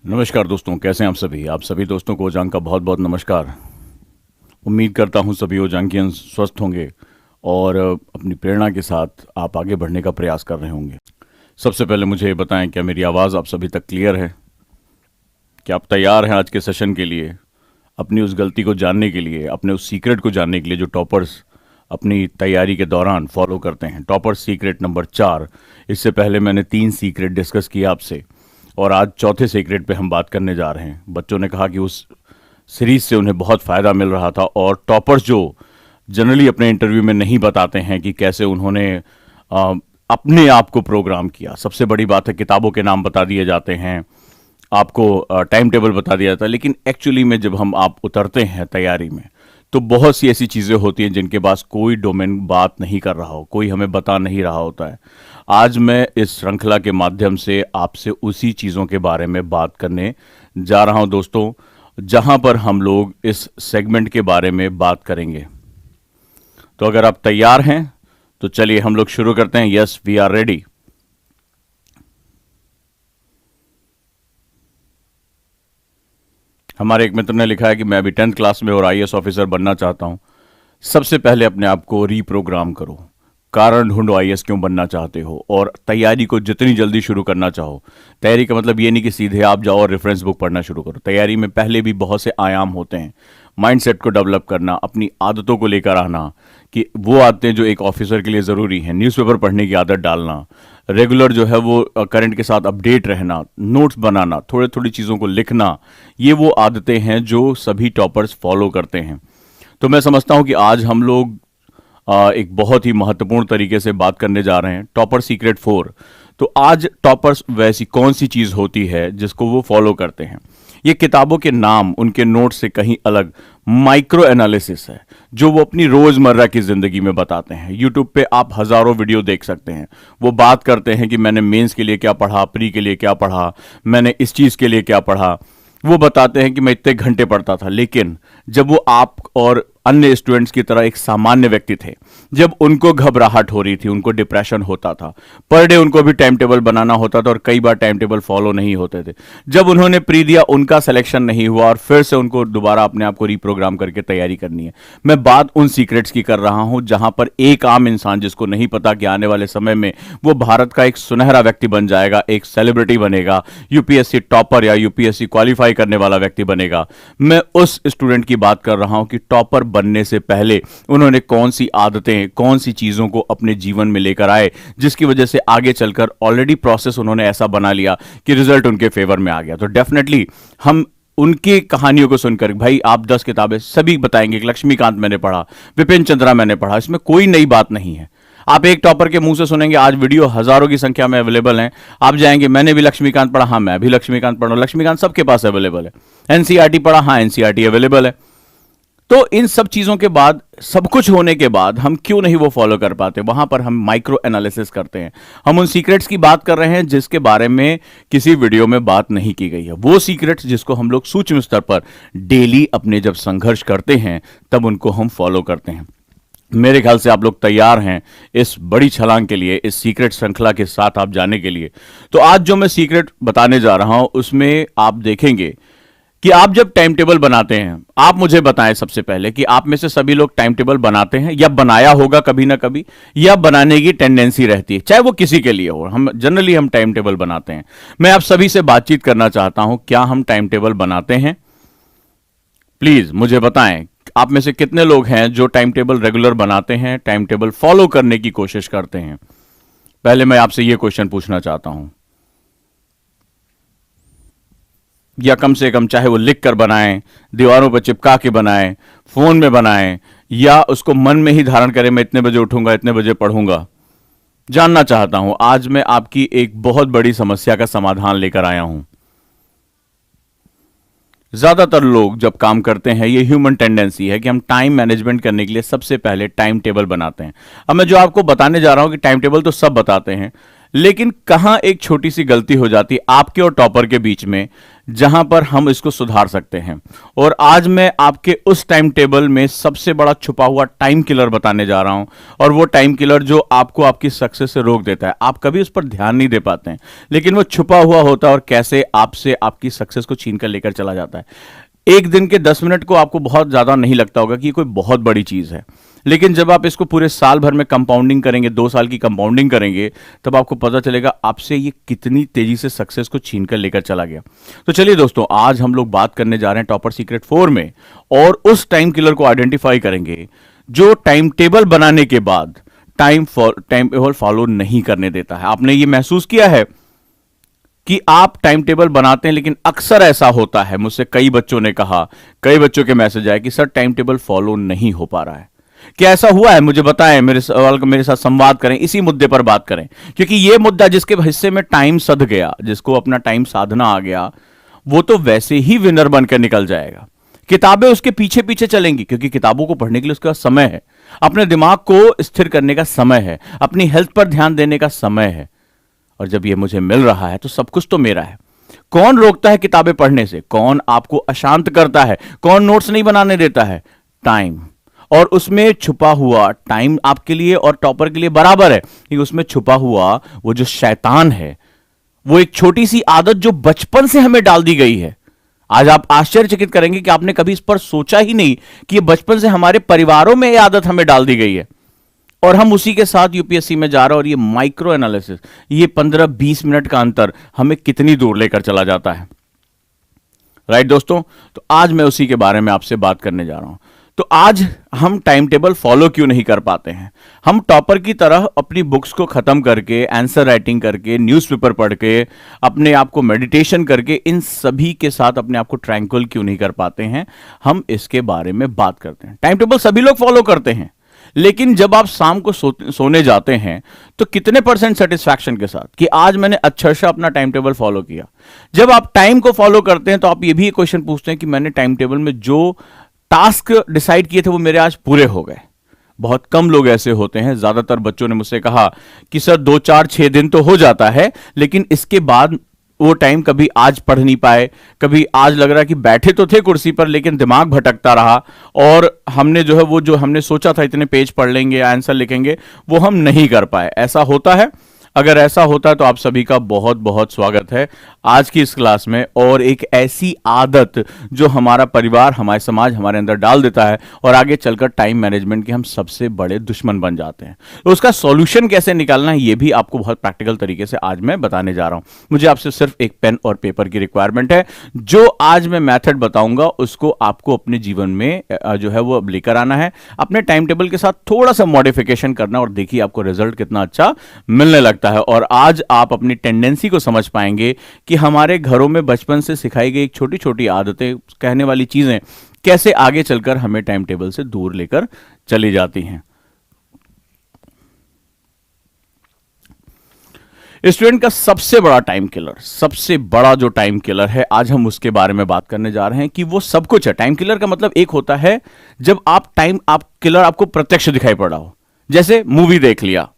नमस्कार दोस्तों, कैसे हैं आप सभी दोस्तों को ओजांग का बहुत बहुत नमस्कार। उम्मीद करता हूं सभी ओजांगियन स्वस्थ होंगे और अपनी प्रेरणा के साथ आप आगे बढ़ने का प्रयास कर रहे होंगे। सबसे पहले मुझे ये बताएं, क्या मेरी आवाज़ आप सभी तक क्लियर है? क्या आप तैयार हैं आज के सेशन के लिए, अपनी उस गलती को जानने के लिए, अपने उस सीक्रेट को जानने के लिए जो टॉपर्स अपनी तैयारी के दौरान फॉलो करते हैं? Topper secret number 4। इससे पहले मैंने 3 सीक्रेट डिस्कस किए आपसे और आज चौथे सीक्रेट पे हम बात करने जा रहे हैं। बच्चों ने कहा कि उस सीरीज से उन्हें बहुत फ़ायदा मिल रहा था और टॉपर्स जो जनरली अपने इंटरव्यू में नहीं बताते हैं कि कैसे उन्होंने अ, अपने आप को प्रोग्राम किया। सबसे बड़ी बात है, किताबों के नाम बता दिए जाते हैं, आपको टाइम टेबल बता दिया जाता है, लेकिन एक्चुअली में जब हम आप उतरते हैं तैयारी में तो बहुत सी ऐसी चीज़ें होती हैं जिनके पास कोई डोमेन बात नहीं कर रहा हो, कोई हमें बता नहीं रहा होता है। आज मैं इस श्रृंखला के माध्यम से आपसे उसी चीज़ों के बारे में बात करने जा रहा हूं दोस्तों, जहां पर हम लोग इस सेगमेंट के बारे में बात करेंगे। तो अगर आप तैयार हैं तो चलिए हम लोग शुरू करते हैं। Yes, we are ready. हमारे एक मित्र ने लिखा है कि मैं अभी 10th क्लास में और आईएएस ऑफिसर बनना चाहता हूं। सबसे पहले अपने आप को रीप्रोग्राम करो, कारण ढूंढो आईएएस क्यों बनना चाहते हो और तैयारी को जितनी जल्दी शुरू करना चाहो। तैयारी का मतलब ये नहीं कि सीधे आप जाओ और रेफरेंस बुक पढ़ना शुरू करो। तैयारी में पहले भी बहुत से आयाम होते हैं। माइंडसेट को डेवलप करना, अपनी आदतों को लेकर आना कि वो आदतें जो एक ऑफिसर के लिए ज़रूरी हैं। न्यूज़पेपर पढ़ने की आदत डालना, रेगुलर जो है वो करंट के साथ अपडेट रहना, नोट्स बनाना, थोड़ी थोड़ी चीज़ों को लिखना, ये वो आदतें हैं जो सभी टॉपर्स फॉलो करते हैं। तो मैं समझता हूं कि आज हम लोग एक बहुत ही महत्वपूर्ण तरीके से बात करने जा रहे हैं, टॉपर सीक्रेट 4। तो आज टॉपर्स वैसी कौन सी चीज़ होती है जिसको वो फॉलो करते हैं? ये किताबों के नाम, उनके नोट से कहीं अलग माइक्रो एनालिसिस है जो वो अपनी रोज़मर्रा की ज़िंदगी में बताते हैं। यूट्यूब पे आप हज़ारों वीडियो देख सकते हैं। वो बात करते हैं कि मैंने मेंस के लिए क्या पढ़ा, प्री के लिए क्या पढ़ा, मैंने इस चीज़ के लिए क्या पढ़ा। वो बताते हैं कि मैं इतने घंटे पढ़ता था, लेकिन जब वो आप और अन्य स्टूडेंट्स की तरह एक सामान्य व्यक्ति थे, जब उनको घबराहट हो रही थी, उनको डिप्रेशन होता था, पर डे उनको भी टाइम टेबल बनाना होता था और कई बार टाइम टेबल फॉलो नहीं होते थे। जब उन्होंने प्री दिया, उनका सिलेक्शन नहीं हुआ और फिर से उनको दोबारा अपने आप को रीप्रोग्राम करके तैयारी करनी है। मैं बात उन सीक्रेट्स की कर रहा हूं जहां पर एक आम इंसान जिसको नहीं पता कि आने वाले समय में वो भारत का एक सुनहरा व्यक्ति बन जाएगा, एक सेलिब्रिटी बनेगा, यूपीएससी टॉपर या यूपीएससी क्वालिफाई करने वाला व्यक्ति बनेगा। मैं उस स्टूडेंट की बात कर रहा हूं कि टॉपर बनने से पहले उन्होंने कौन सी आदतें, कौन सी चीजों को अपने जीवन में लेकर आए, जिसकी वजह से आगे चलकर ऑलरेडी प्रोसेस उन्होंने ऐसा बना लिया कि रिजल्ट उनके फेवर में आ गया। तो डेफिनेटली हम उनकी कहानियों को सुनकर, भाई आप 10 किताबें सभी बताएंगे कि लक्ष्मीकांत मैंने पढ़ा, विपिन चंद्रा मैंने पढ़ा, इसमें कोई नई बात नहीं है। आप एक टॉपर के मुंह से सुनेंगे, आज वीडियो हजारों की संख्या में अवेलेबल हैं, आप जाएंगे मैंने भी लक्ष्मीकांत पढ़ा, हाँ मैं भी लक्ष्मीकांत पढ़ा, लक्ष्मीकांत सबके पास अवेलेबल है। एनसीईआरटी पढ़ा, हाँ एनसीईआरटी अवेलेबल है। तो इन सब चीजों के बाद, सब कुछ होने के बाद हम क्यों नहीं वो फॉलो कर पाते? वहां पर हम माइक्रो एनालिसिस करते हैं। हम उन सीक्रेट्स की बात कर रहे हैं जिसके बारे में किसी वीडियो में बात नहीं की गई है। वो सीक्रेट्स जिसको हम लोग सूक्ष्म स्तर पर डेली अपने जब संघर्ष करते हैं तब उनको हम फॉलो करते हैं। मेरे ख्याल से आप लोग तैयार हैं इस बड़ी छलांग के लिए, इस सीक्रेट श्रृंखला के साथ आप जाने के लिए। तो आज जो मैं सीक्रेट बताने जा रहा हूं उसमें आप देखेंगे कि आप जब टाइम टेबल बनाते हैं, आप मुझे बताएं सबसे पहले कि आप में से सभी लोग टाइम टेबल बनाते हैं या बनाया होगा कभी ना कभी, या बनाने की टेंडेंसी रहती है, चाहे वो किसी के लिए हो। हम जनरली टाइम टेबल बनाते हैं। मैं आप सभी से बातचीत करना चाहता हूं, क्या हम टाइम टेबल बनाते हैं? प्लीज मुझे बताएं, आप में से कितने लोग हैं जो टाइम टेबल रेगुलर बनाते हैं, टाइम टेबल फॉलो करने की कोशिश करते हैं? पहले मैं आपसे यह क्वेश्चन पूछना चाहता हूं, या कम से कम चाहे वो लिख कर बनाएं, दीवारों पर चिपका के बनाएं, फोन में बनाएं, या उसको मन में ही धारण करें, मैं इतने बजे उठूंगा, इतने बजे पढ़ूंगा। जानना चाहता हूं, आज मैं आपकी एक बहुत बड़ी समस्या का समाधान लेकर आया हूं। ज्यादातर लोग जब काम करते हैं, ये ह्यूमन टेंडेंसी है कि हम टाइम मैनेजमेंट करने के लिए सबसे पहले टाइम टेबल बनाते हैं। अब मैं जो आपको बताने जा रहा हूं कि टाइम टेबल तो सब बताते हैं, लेकिन कहां एक छोटी सी गलती हो जाती है आपके और टॉपर के बीच में, जहां पर हम इसको सुधार सकते हैं। और आज मैं आपके उस टाइम टेबल में सबसे बड़ा छुपा हुआ टाइम किलर बताने जा रहा हूं, और वो टाइम किलर जो आपको आपकी सक्सेस से रोक देता है। आप कभी उस पर ध्यान नहीं दे पाते हैं, लेकिन वो छुपा हुआ होता है और कैसे आपसे आपकी सक्सेस को छीन कर लेकर चला जाता है। एक दिन के 10 मिनट को आपको बहुत ज्यादा नहीं लगता होगा कि ये कोई बहुत बड़ी चीज है, लेकिन जब आप इसको पूरे साल भर में कंपाउंडिंग करेंगे, 2 साल की कंपाउंडिंग करेंगे, तब आपको पता चलेगा आपसे ये कितनी तेजी से सक्सेस को छीन कर लेकर चला गया। तो चलिए दोस्तों, आज हम लोग बात करने जा रहे हैं टॉपर सीक्रेट 4 में, और उस टाइम किलर को आइडेंटिफाई करेंगे जो टाइम टेबल बनाने के बाद टाइम टेबल फॉलो नहीं करने देता है। आपने ये महसूस किया है कि आप टाइम टेबल बनाते हैं, लेकिन अक्सर ऐसा होता है, मुझसे कई बच्चों ने कहा, कई बच्चों के मैसेज आए कि सर टाइम टेबल फॉलो नहीं हो पा रहा है। क्या ऐसा हुआ है? मुझे बताएं, मेरे सवाल को मेरे साथ संवाद करें, इसी मुद्दे पर बात करें, क्योंकि यह मुद्दा जिसके हिस्से में टाइम सध गया, जिसको अपना टाइम साधना आ गया, वो तो वैसे ही विनर बनकर निकल जाएगा। किताबें उसके पीछे पीछे चलेंगी, क्योंकि किताबों को पढ़ने के लिए उसका समय है, अपने दिमाग को स्थिर करने का समय है, अपनी हेल्थ पर ध्यान देने का समय है। और जब ये मुझे मिल रहा है तो सब कुछ तो मेरा है। कौन रोकता है किताबें पढ़ने से? कौन आपको अशांत करता है? कौन नोट्स नहीं बनाने देता है? टाइम। और उसमें छुपा हुआ टाइम आपके लिए और टॉपर के लिए बराबर है, कि उसमें छुपा हुआ वो जो शैतान है, वो एक छोटी सी आदत जो बचपन से हमें डाल दी गई है। आज आप आश्चर्यचकित करेंगे कि आपने कभी इस पर सोचा ही नहीं कि ये बचपन से हमारे परिवारों में ये आदत हमें डाल दी गई है, और हम उसी के साथ यूपीएससी में जा रहे हैं। और ये माइक्रो एनालिसिस, ये 15-20 मिनट का अंतर हमें कितनी दूर लेकर चला जाता है। राइट दोस्तों, तो आज मैं उसी के बारे में आपसे बात करने जा रहा हूं। तो आज हम टाइम टेबल फॉलो क्यों नहीं कर पाते हैं? हम टॉपर की तरह अपनी बुक्स को खत्म करके, आंसर राइटिंग करके, न्यूज़पेपर पढ़ के, अपने आप को मेडिटेशन करके, इन सभी के साथ अपने आप को ट्रैंक्विल क्यों नहीं कर पाते हैं? हम इसके बारे में बात करते हैं। टाइम टेबल सभी लोग फॉलो करते हैं, लेकिन जब आप शाम को सोने जाते हैं तो कितने परसेंट सेटिस्फैक्शन के साथ कि आज मैंने अच्छा सा अपना टाइम टेबल फॉलो किया? जब आप टाइम को फॉलो करते हैं तो आप ये भी क्वेश्चन पूछते हैं कि मैंने टाइम टेबल में जो टास्क डिसाइड किए थे वो मेरे आज पूरे हो गए? बहुत कम लोग ऐसे होते हैं। ज्यादातर बच्चों ने मुझसे कहा कि सर 2-4-6 दिन तो हो जाता है, लेकिन इसके बाद वो टाइम कभी आज पढ़ नहीं पाए, कभी आज लग रहा है कि बैठे तो थे कुर्सी पर लेकिन दिमाग भटकता रहा, और हमने जो है वो जो हमने सोचा था इतने पेज पढ़ लेंगे, आंसर लिखेंगे, वो हम नहीं कर पाए। ऐसा होता है? अगर ऐसा होता है तो आप सभी का बहुत बहुत स्वागत है आज की इस क्लास में। और एक ऐसी आदत जो हमारा परिवार, हमारे समाज हमारे अंदर डाल देता है, और आगे चलकर टाइम मैनेजमेंट के हम सबसे बड़े दुश्मन बन जाते हैं। तो उसका सॉल्यूशन कैसे निकालना है, ये भी आपको बहुत प्रैक्टिकल तरीके से आज मैं बताने जा रहा हूं। मुझे आपसे सिर्फ एक पेन और पेपर की रिक्वायरमेंट है। जो आज मैं मेथड बताऊंगा उसको आपको अपने जीवन में जो है वो अब लेकर आना है, अपने टाइम टेबल के साथ थोड़ा सा मॉडिफिकेशन करना, और देखिए आपको रिजल्ट कितना अच्छा मिलने लगता है। और आज आप अपनी टेंडेंसी को समझ पाएंगे कि हमारे घरों में बचपन से सिखाई गई छोटी छोटी आदतें, कहने वाली चीजें कैसे आगे चलकर हमें टाइम टेबल से दूर लेकर चली जाती हैं। स्टूडेंट का सबसे बड़ा टाइम किलर, सबसे बड़ा जो टाइम किलर है, आज हम उसके बारे में बात करने जा रहे हैं कि वो सब कुछ है। टाइम किलर का मतलब एक होता है जब आप किलर आपको प्रत्यक्ष दिखाई पड़ा हो, जैसे मूवी देख लिया,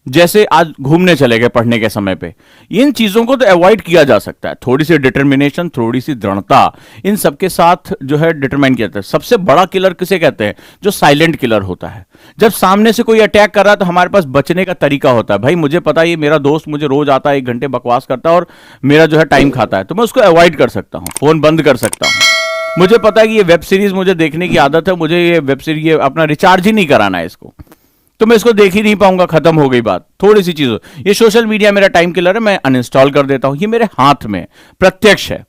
जैसे आज घूमने चले गए पढ़ने के समय पे। इन चीजों को तो अवॉइड किया जा सकता है। थोड़ी सी डिटर्मिनेशन, थोड़ी सी दृढ़ता, इन सबके साथ जो है डिटरमाइन किया जाता है। सबसे बड़ा किलर किसे कहते हैं? जो साइलेंट किलर होता है। जब सामने से कोई अटैक कर रहा है तो हमारे पास बचने का तरीका होता है। भाई मुझे पता है ये मेरा दोस्त मुझे रोज आता है, 1 घंटे बकवास करता है और मेरा जो है टाइम खाता है, तो मैं उसको अवॉइड कर सकता हूं, फोन बंद कर सकता हूं। मुझे पता है कि ये वेब सीरीज मुझे देखने की आदत है, मुझे ये वेब सीरीज ये अपना रिचार्ज ही नहीं कराना है इसको, तो मैं इसको देख ही नहीं पाऊंगा, खत्म हो गई बात। थोड़ी सी चीज, ये सोशल मीडिया मेरा टाइम किलर है, मैं अनइंस्टॉल कर देता हूं। ये मेरे हाथ में प्रत्यक्ष है।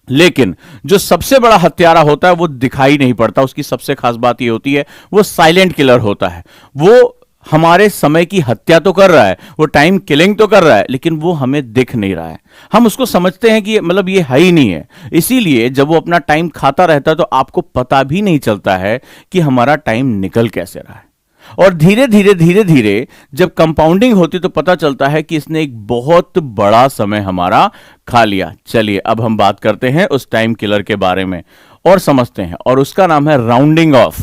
लेकिन जो सबसे बड़ा हत्यारा होता है वो दिखाई नहीं पड़ता। उसकी सबसे खास बात ये होती है वो साइलेंट किलर होता है। वो हमारे समय की हत्या तो कर रहा है, वो टाइम किलिंग तो कर रहा है, लेकिन वो हमें दिख नहीं रहा है। हम उसको समझते हैं कि मतलब ये है ही नहीं है। इसीलिए जब वो अपना टाइम खाता रहता है तो आपको पता भी नहीं चलता है कि हमारा टाइम निकल कैसे रहा है। और धीरे धीरे जब कंपाउंडिंग होती तो पता चलता है कि इसने एक बहुत बड़ा समय हमारा खा लिया। चलिए अब हम बात करते हैं उस टाइम किलर के बारे में और समझते हैं, और उसका नाम है राउंडिंग ऑफ।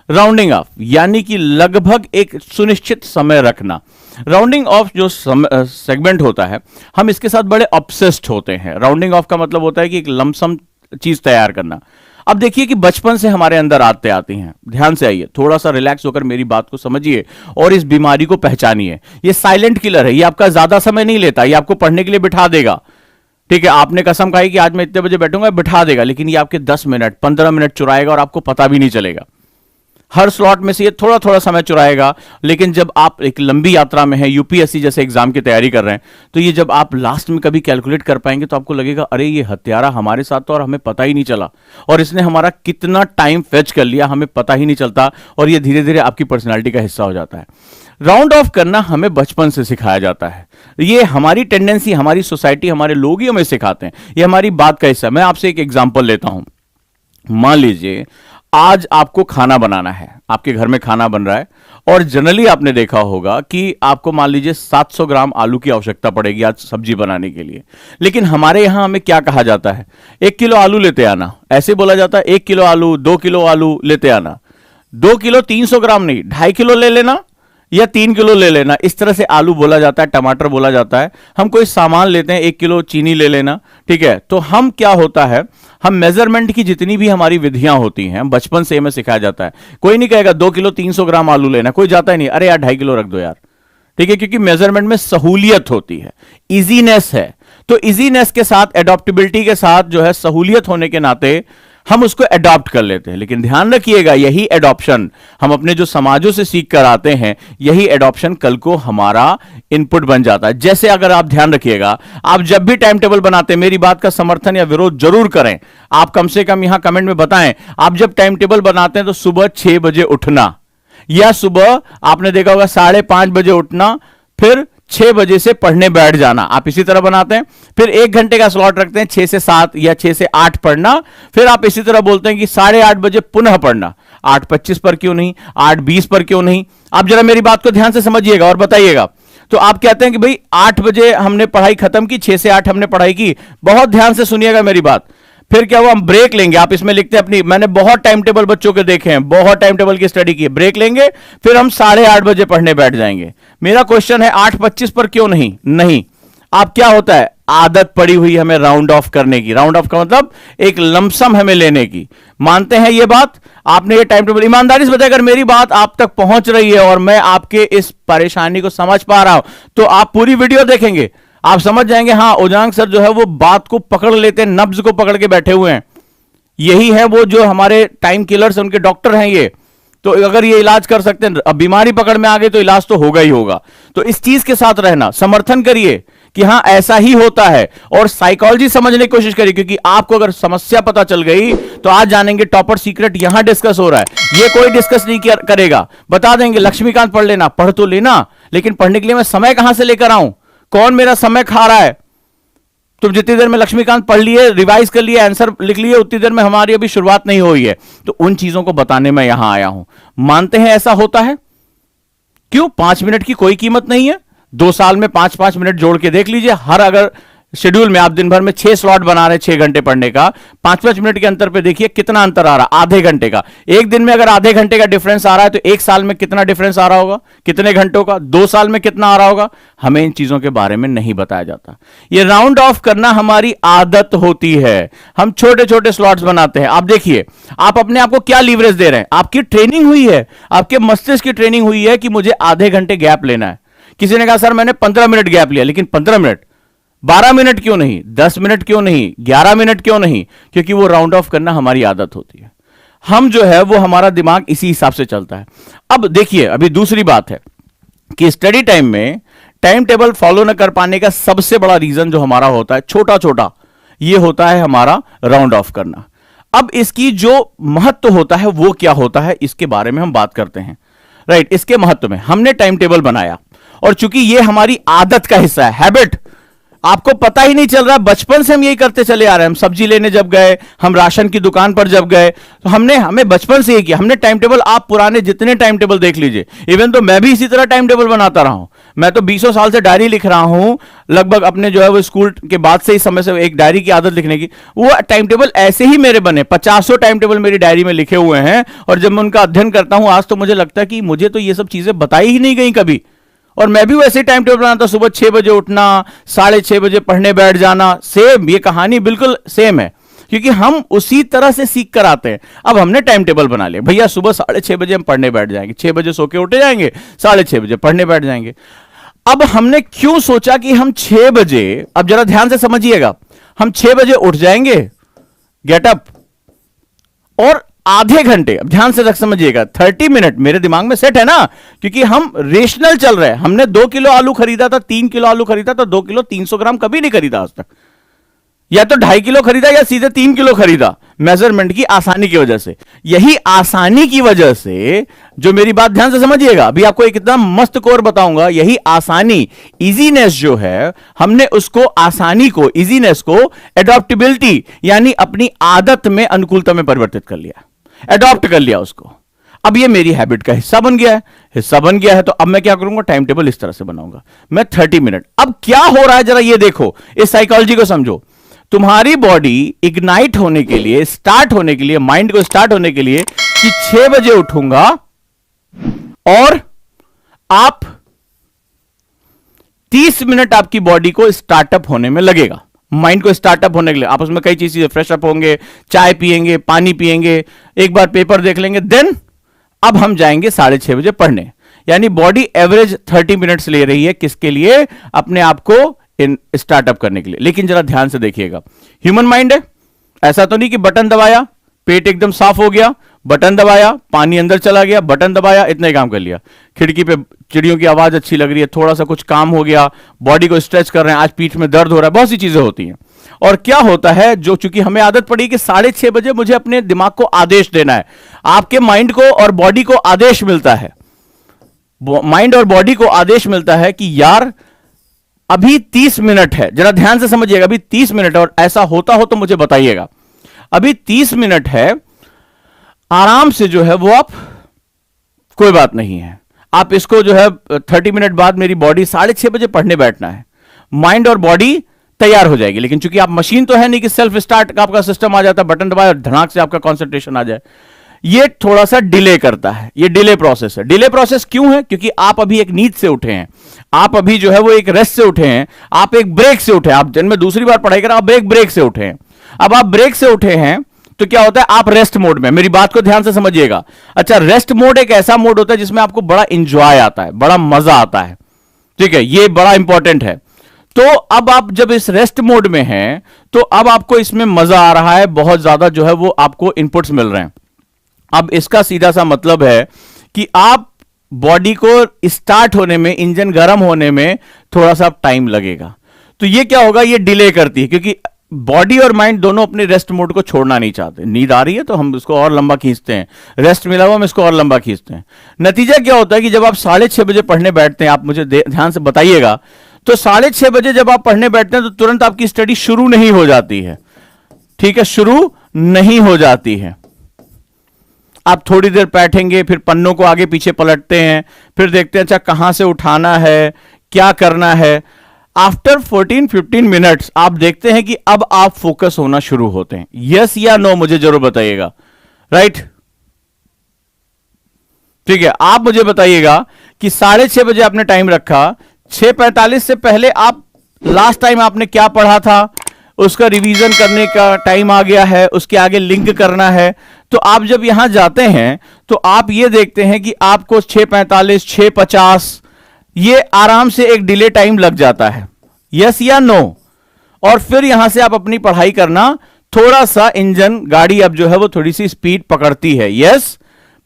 राउंडिंग ऑफ यानी कि लगभग एक सुनिश्चित समय रखना। राउंडिंग ऑफ जो सेगमेंट होता है, हम इसके साथ बड़े ऑब्सेस्ड होते हैं। राउंडिंग ऑफ का मतलब होता है कि एक लमसम चीज तैयार करना। अब देखिए कि बचपन से हमारे अंदर आदतें आती हैं। ध्यान से आइए, थोड़ा सा रिलैक्स होकर मेरी बात को समझिए और इस बीमारी को पहचानिए। ये साइलेंट किलर है, ये आपका ज्यादा समय नहीं लेता, ये आपको पढ़ने के लिए बिठा देगा। ठीक है, आपने कसम खाई कि आज मैं इतने बजे बैठूंगा, बिठा देगा, लेकिन ये आपके 10 मिनट 15 मिनट चुराएगा और आपको पता भी नहीं चलेगा। हर स्लॉट में से ये थोड़ा थोड़ा समय चुराएगा, लेकिन जब आप एक लंबी यात्रा में है, यूपीएससी जैसे एग्जाम की तैयारी कर रहे हैं, तो ये जब आप लास्ट में कभी कैलकुलेट कर पाएंगे तो आपको लगेगा अरे ये हत्यारा हमारे साथ था और हमें पता ही नहीं चला, और इसने हमारा कितना टाइम फेच कर लिया, हमें पता ही नहीं चलता, और ये धीरे धीरे आपकी पर्सनैलिटी का हिस्सा हो जाता है। राउंड ऑफ करना हमें बचपन से सिखाया जाता है। ये हमारी टेंडेंसी, हमारी सोसाइटी, हमारे लोग ही हमें सिखाते हैं, ये हमारी बात का हिस्सा है। मैं आपसे एक एग्जांपल लेता हूं। मान लीजिए आज आपको खाना बनाना है, आपके घर में खाना बन रहा है, और जनरली आपने देखा होगा कि आपको मान लीजिए 700 ग्राम आलू की आवश्यकता पड़ेगी आज सब्जी बनाने के लिए। लेकिन हमारे यहां हमें क्या कहा जाता है, 1 किलो आलू लेते आना। ऐसे बोला जाता है 1 किलो आलू, 2 किलो आलू लेते आना। 2 किलो 300 ग्राम नहीं, 2.5 किलो ले लेना या 3 किलो ले लेना, इस तरह से आलू बोला जाता है, टमाटर बोला जाता है। हम कोई सामान लेते हैं, 1 किलो चीनी ले लेना, ठीक है। तो हम क्या होता है, हम मेजरमेंट की जितनी भी हमारी विधियां होती हैं बचपन से हमें सिखाया जाता है। कोई नहीं कहेगा 2 किलो 300 ग्राम आलू लेना, कोई जाता ही नहीं, अरे यार 2.5 किलो रख दो यार, ठीक है, क्योंकि मेजरमेंट में सहूलियत होती है, इजीनेस है। तो इजीनेस के साथ, एडॉप्टेबिलिटी के साथ जो है, सहूलियत होने के नाते हम उसको अडॉप्ट कर लेते हैं। लेकिन ध्यान रखिएगा, यही एडॉप्शन हम अपने जो समाजों से सीख कर आते हैं, यही एडॉप्शन कल को हमारा इनपुट बन जाता है। जैसे अगर आप ध्यान रखिएगा, आप जब भी टाइम टेबल बनाते हैं, मेरी बात का समर्थन या विरोध जरूर करें, आप कम से कम यहां कमेंट में बताएं। आप जब टाइम टेबल बनाते हैं तो सुबह 6 बजे उठना, या सुबह आपने देखा होगा 5:30 बजे उठना, फिर 6 बजे से पढ़ने बैठ जाना। आप इसी तरह बनाते हैं। फिर 1 घंटे का स्लॉट रखते हैं, 6 से 7 या 6 से 8 पढ़ना। फिर आप इसी तरह बोलते हैं कि 8:30 बजे पुनः पढ़ना। 8:25 पर क्यों नहीं, 8:20 पर क्यों नहीं? आप जरा मेरी बात को ध्यान से समझिएगा और बताइएगा। तो आप कहते हैं कि भाई 8 बजे हमने पढ़ाई खत्म की, 6 से 8 हमने पढ़ाई की। बहुत ध्यान से सुनिएगा मेरी बात। फिर क्या हुआ, हम ब्रेक लेंगे। आप इसमें लिखते हैं अपनी, मैंने बहुत टाइम टेबल बच्चों के देखे हैं, बहुत टाइम टेबल की स्टडी की है। ब्रेक लेंगे, फिर हम 8:30 बजे पढ़ने बैठ जाएंगे। मेरा क्वेश्चन है 8:25 पर क्यों नहीं? नहीं, आप क्या होता है, आदत पड़ी हुई हमें राउंड ऑफ करने की। राउंड ऑफ का मतलब एक लमसम हमें लेने की। मानते हैं ये बात? आपने ये टाइम टेबल ईमानदारी से बताया, अगर मेरी बात आप तक पहुंच रही है और मैं आपके इस परेशानी को समझ पा रहा हूं, तो आप पूरी वीडियो देखेंगे, आप समझ जाएंगे हाँ ओजांग सर जो है वो बात को पकड़ लेते हैं, नब्ज को पकड़ के बैठे हुए हैं। यही है वो जो हमारे टाइम किलर्स, उनके डॉक्टर हैं ये। तो अगर ये इलाज कर सकते हैं, अब बीमारी पकड़ में आ गई तो इलाज तो होगा ही होगा। तो इस चीज के साथ रहना, समर्थन करिए कि हाँ ऐसा ही होता है, और साइकोलॉजी समझने की कोशिश करिए, क्योंकि आपको अगर समस्या पता चल गई तो आज जानेंगे टॉपर सीक्रेट यहां डिस्कस हो रहा है। ये कोई डिस्कस नहीं करेगा, बता देंगे लक्ष्मीकांत पढ़ लेना। पढ़ तो लेना, लेकिन पढ़ने के लिए मैं समय कहां से लेकर आऊं? कौन मेरा समय खा रहा है? तुम जितनी देर में लक्ष्मीकांत पढ़ लिए, रिवाइज कर लिए, आंसर लिख लिए, उतनी देर में हमारी अभी शुरुआत नहीं हुई है। तो उन चीजों को बताने में यहां आया हूं। मानते हैं ऐसा होता है? क्यों? 5 मिनट की कोई कीमत नहीं है। 2 साल में 5-5 मिनट जोड़ के देख लीजिए। हर अगर शेड्यूल में आप दिन भर में 6 स्लॉट बना रहे हैं 6 घंटे पढ़ने का, 5-5 मिनट के अंतर पे देखिए कितना अंतर आ रहा है, आधे घंटे का। एक दिन में अगर आधे घंटे का डिफरेंस आ रहा है तो 1 साल में कितना डिफरेंस आ रहा होगा, कितने घंटों का? 2 साल में कितना आ रहा होगा? हमें इन चीजों के बारे में नहीं बताया जाता। ये राउंड ऑफ करना हमारी आदत होती है। हम छोटे छोटे स्लॉट्स बनाते हैं। आप देखिए, आप अपने आप को क्या लीवरेज दे रहे हैं? आपकी ट्रेनिंग हुई है, आपके मस्तिष्क की ट्रेनिंग हुई है कि मुझे आधे घंटे गैप लेना है। किसी ने कहा सर मैंने 15 मिनट गैप लिया, लेकिन 15 मिनट, 12 मिनट क्यों नहीं, 10 मिनट क्यों नहीं, 11 मिनट क्यों नहीं? क्योंकि वो राउंड ऑफ करना हमारी आदत होती है। हम जो है वो, हमारा दिमाग इसी हिसाब से चलता है। अब देखिए, अभी दूसरी बात है कि स्टडी टाइम में टाइम टेबल फॉलो न कर पाने का सबसे बड़ा रीजन जो हमारा होता है, छोटा छोटा, ये होता है हमारा राउंड ऑफ करना। अब इसकी जो महत्व होता है वो क्या होता है, इसके बारे में हम बात करते हैं। राइट, इसके महत्व में हमने टाइम टेबल बनाया, और चूंकि ये हमारी आदत का हिस्सा है, हैबिट, आपको पता ही नहीं चल रहा, बचपन से हम यही करते चले आ रहे हैं। हम सब्जी लेने जब गए, हम राशन की दुकान पर जब गए, तो हमें बचपन से ही किया। हमने टाइम टेबल, आप पुराने जितने टाइम टेबल देख लीजिए, इवन तो मैं भी इसी तरह टाइम टेबल बनाता रहा हूं। मैं तो 20 साल से डायरी लिख रहा हूं, लगभग अपने जो है वो स्कूल के बाद से ही समय से एक डायरी की आदत लिखने की। वो टाइम टेबल ऐसे ही मेरे बने, 50 टाइम टेबल मेरी डायरी में लिखे हुए हैं। और जब मैं उनका अध्ययन करता हूं आज, तो मुझे लगता है कि मुझे तो ये सब चीजें बताई ही नहीं गई कभी, और मैं भी वैसे टाइम टेबल बनाता, सुबह 6 बजे उठना, 6:30 बजे पढ़ने बैठ जाना, सेम, ये कहानी बिल्कुल सेम है, क्योंकि हम उसी तरह से सीख कर आते हैं। अब हमने टाइम टेबल बना लिया, भैया सुबह 6:30 बजे हम पढ़ने बैठ जाएंगे, 6 बजे सो के उठे जाएंगे, 6:30 बजे पढ़ने बैठ जाएंगे। अब हमने क्यों सोचा कि हम 6 बजे, अब जरा ध्यान से समझिएगा, हम 6 बजे उठ जाएंगे, गेट अप, और आधे घंटे, अब ध्यान से रख समझिएगा, 30 मिनट मेरे दिमाग में सेट है ना, क्योंकि हम रेशनल चल रहे हैं। हमने 2 किलो आलू खरीदा था, 3 किलो आलू खरीदा था, 2 किलो 300 ग्राम कभी नहीं खरीदा आज तक, या तो 2.5 किलो खरीदा या सीधे 3 किलो खरीदा, मेजरमेंट की आसानी की वजह से। यही आसानी की वजह से, जो मेरी बात ध्यान से समझिएगा, अभी आपको एक इतना मस्त कोर बताऊंगा, यही आसानी, इजीनेस जो है, हमने उसको, आसानी को, इजीनेस को एडॉप्टेबिलिटी यानी अपनी आदत में, अनुकूलता में परिवर्तित कर लिया, एडॉप्ट कर लिया उसको। अब ये मेरी हैबिट का हिस्सा बन गया है, हिस्सा बन गया है, तो अब मैं क्या करूंगा, टाइम टेबल इस तरह से बनाऊंगा, मैं 30 मिनट। अब क्या हो रहा है जरा ये देखो, इस साइकोलॉजी को समझो। तुम्हारी बॉडी इग्नाइट होने के लिए, स्टार्ट होने के लिए, माइंड को स्टार्ट होने के लिए कि 6 बजे उठूंगा, और आप 30 मिनट आपकी बॉडी को स्टार्टअप होने में लगेगा, माइंड को स्टार्टअप होने के लिए। आप उसमें कई चीजें, फ्रेश अप होंगे, चाय पिएंगे, पानी पिएंगे, एक बार पेपर देख लेंगे, देन अब हम जाएंगे 6:30 बजे पढ़ने। यानी बॉडी एवरेज 30 मिनट्स ले रही है, किसके लिए, अपने आप को स्टार्टअप करने के लिए। लेकिन जरा ध्यान से देखिएगा, ह्यूमन माइंड है, ऐसा तो नहीं कि बटन दबाया, पेट एकदम साफ हो गया, बटन दबाया, पानी अंदर चला गया, बटन दबाया, इतना ही काम कर लिया, खिड़की पे चिड़ियों की आवाज अच्छी लग रही है, थोड़ा सा कुछ काम हो गया, बॉडी को स्ट्रेच कर रहे हैं, आज पीठ में दर्द हो रहा है, बहुत सी चीजें होती हैं। और क्या होता है, जो चूंकि हमें आदत पड़ी कि 6:30 बजे मुझे अपने दिमाग को आदेश देना है, आपके माइंड को और बॉडी को आदेश मिलता है, माइंड और बॉडी को आदेश मिलता है कि यार अभी 30 मिनट है, जरा ध्यान से समझिएगा, अभी 30 मिनट है, और ऐसा होता हो तो मुझे बताइएगा, अभी 30 मिनट है, आराम से जो है वो आप, कोई बात नहीं है, आप इसको जो है 30 मिनट बाद मेरी बॉडी 6:30 बजे पढ़ने बैठना है, माइंड और बॉडी तैयार हो जाएगी। लेकिन चूंकि आप मशीन तो है नहीं कि सेल्फ स्टार्ट का आपका सिस्टम आ जाता है, बटन दबाए और धड़ाक से आपका कंसंट्रेशन आ जाए, ये थोड़ा सा डिले करता है, ये डिले प्रोसेस है। डिले प्रोसेस क्यों है, क्योंकि आप अभी एक नींद से उठे हैं, आप अभी जो है वो एक रेस्ट से उठे हैं, आप एक ब्रेक से उठे हैं, आप दिन में दूसरी बार पढ़ाई कर, आप एक ब्रेक से उठे हैं। अब आप ब्रेक से उठे हैं तो क्या होता है, आप रेस्ट मोड में, मेरी बात को ध्यान से समझिएगा। अच्छा, रेस्ट मोड एक ऐसा मोड होता है जिसमें आपको बड़ा इंजॉय आता है, बड़ा मजा आता है, ठीक है, ये बड़ा इंपॉर्टेंट है। तो अब आप जब इस रेस्ट मोड में हैं, तो अब आपको इसमें मजा आ रहा है, बहुत ज्यादा जो है वो आपको इनपुट्स मिल रहे हैं। अब इसका सीधा सा मतलब है कि आप बॉडी को स्टार्ट होने में, इंजन गर्म होने में थोड़ा सा टाइम लगेगा। तो ये क्या होगा, ये डिले करती है, क्योंकि बॉडी और माइंड दोनों अपने रेस्ट मोड को छोड़ना नहीं चाहते। नींद आ रही है तो हम इसको और लंबा खींचते हैं, रेस्ट मिला हुआ हम इसको और लंबा खींचते हैं। नतीजा क्या होता है कि जब आप 6:30 बजे पढ़ने बैठते हैं, आप मुझे ध्यान से बताइएगा, तो 6:30 बजे जब आप पढ़ने बैठते हैं तो तुरंत आपकी स्टडी शुरू नहीं हो जाती है, ठीक है, शुरू नहीं हो जाती है। आप थोड़ी देर बैठेंगे, फिर पन्नों को आगे पीछे पलटते हैं, फिर देखते हैं अच्छा कहां से उठाना है, क्या करना है। आफ्टर 14-15 मिनट्स आप देखते हैं कि अब आप फोकस होना शुरू होते हैं। यस या नो मुझे जरूर बताइएगा, राइट, ठीक है। आप मुझे बताइएगा कि 6:30 बजे आपने टाइम रखा, 6:45 से पहले आप लास्ट टाइम आपने क्या पढ़ा था, उसका रिवीजन करने का टाइम आ गया है, उसके आगे लिंक करना है। तो आप जब यहां जाते हैं तो आप ये देखते हैं कि आपको 6:45, 6:50 ये आराम से एक डिले टाइम लग जाता है, यस या नो। और फिर यहां से आप अपनी पढ़ाई करना, थोड़ा सा इंजन, गाड़ी अब जो है वो थोड़ी सी स्पीड पकड़ती है। यस,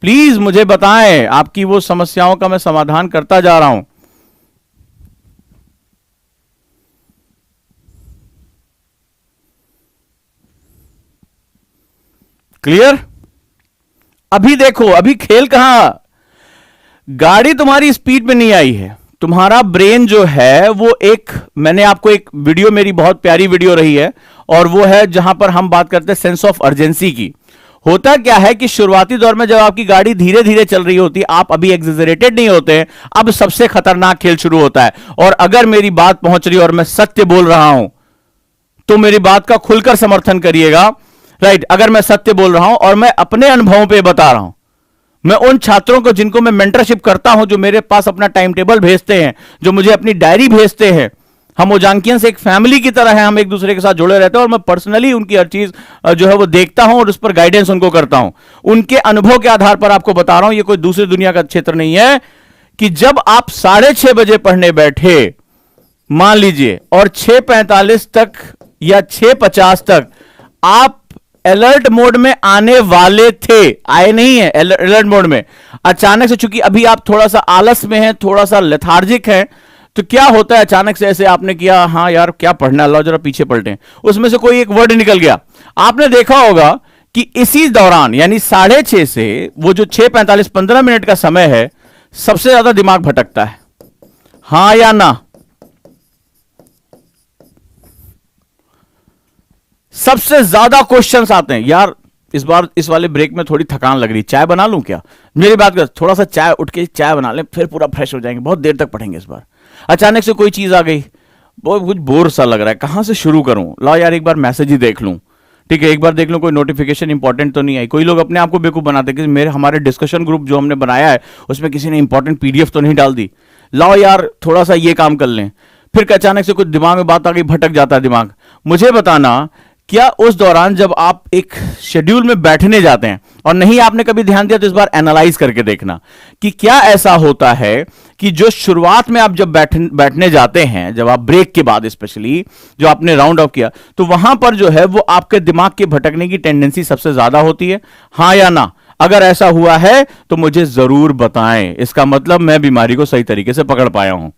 प्लीज मुझे बताएं, आपकी वो समस्याओं का मैं समाधान करता जा रहा हूं। क्लियर? अभी देखो, अभी खेल कहां, गाड़ी तुम्हारी स्पीड में नहीं आई है, तुम्हारा ब्रेन जो है वो एक, मैंने आपको एक वीडियो, मेरी बहुत प्यारी वीडियो रही है, और वो है जहां पर हम बात करते हैं सेंस ऑफ अर्जेंसी की। होता क्या है कि शुरुआती दौर में जब आपकी गाड़ी धीरे धीरे चल रही होती है, आप अभी एक्सेलरेटेड नहीं होते हैं, अब सबसे खतरनाक खेल शुरू होता है। और अगर मेरी बात पहुंच रही है और मैं सत्य बोल रहा हूं तो मेरी बात का खुलकर समर्थन करिएगा, राइट। अगर मैं सत्य बोल रहा हूं और मैं अपने अनुभवों पे बता रहा हूं, मैं उन छात्रों को जिनको मैं मेंटरशिप करता हूं, जो मेरे पास अपना टाइम टेबल भेजते हैं, जो मुझे अपनी डायरी भेजते हैं, हम ओजांकियन से एक फैमिली की तरह है, हम एक दूसरे के साथ जुड़े रहते हैं और मैं पर्सनली उनकी हर चीज जो है वो देखता हूं और उस पर गाइडेंस उनको करता हूं। उनके अनुभव के आधार पर आपको बता रहा हूं, ये कोई दूसरी दुनिया का क्षेत्र नहीं है कि जब आप 6:30 बजे पढ़ने बैठे, मान लीजिए, और 6:45 तक या 6:50 तक आप अलर्ट मोड में आने वाले थे, आए नहीं है अलर्ट मोड में, अचानक से, चूंकि अभी आप थोड़ा सा आलस में हैं, थोड़ा सा लेथार्जिक हैं, तो क्या होता है, अचानक से ऐसे आपने किया, हाँ यार क्या पढ़ना, अल्लाह जरा पीछे पलटे, उसमें से कोई एक वर्ड निकल गया। आपने देखा होगा कि इसी दौरान, यानी 6:30 से वो जो 6:45 15 मिनट का समय है, सबसे ज्यादा दिमाग भटकता है, हां या ना? सबसे ज्यादा क्वेश्चंस आते हैं, यार इस बार इस वाले ब्रेक में थोड़ी थकान लग रही, चाय बना लूं क्या? मेरी बात कर, थोड़ा सा चाय, उठ के चाय बना लें, फिर पूरा फ्रेश हो जाएंगे, बहुत देर तक पढ़ेंगे इस बार। अचानक से कोई चीज आ गई, बहुत कुछ बोर सा लग रहा है, कहां से शुरू करूं, ला यार एक बार मैसेज ही देख लूं, ठीक है, एक बार देख लूं कोई नोटिफिकेशन इंपॉर्टेंट तो नहीं आई। कोई लोग अपने आप को बेवकूफ बनाते कि मेरे हमारे डिस्कशन ग्रुप जो हमने बनाया है उसमें किसी ने इंपॉर्टेंट पीडीएफ तो नहीं डाल दी, लाओ यार थोड़ा सा ये काम कर लें। फिर अचानक से कुछ दिमाग में बात आ गई, भटक जाता है दिमाग। मुझे बताना, क्या उस दौरान जब आप एक शेड्यूल में बैठने जाते हैं और नहीं आपने कभी ध्यान दिया, तो इस बार एनालाइज करके देखना कि क्या ऐसा होता है कि जो शुरुआत में आप जब बैठने जाते हैं, जब आप ब्रेक के बाद स्पेशली जो आपने राउंड ऑफ किया, तो वहां पर जो है वो आपके दिमाग के भटकने की टेंडेंसी सबसे ज्यादा होती है, हां या ना? अगर ऐसा हुआ है तो मुझे जरूर बताएं, इसका मतलब मैं बीमारी को सही तरीके से पकड़ पाया हूं।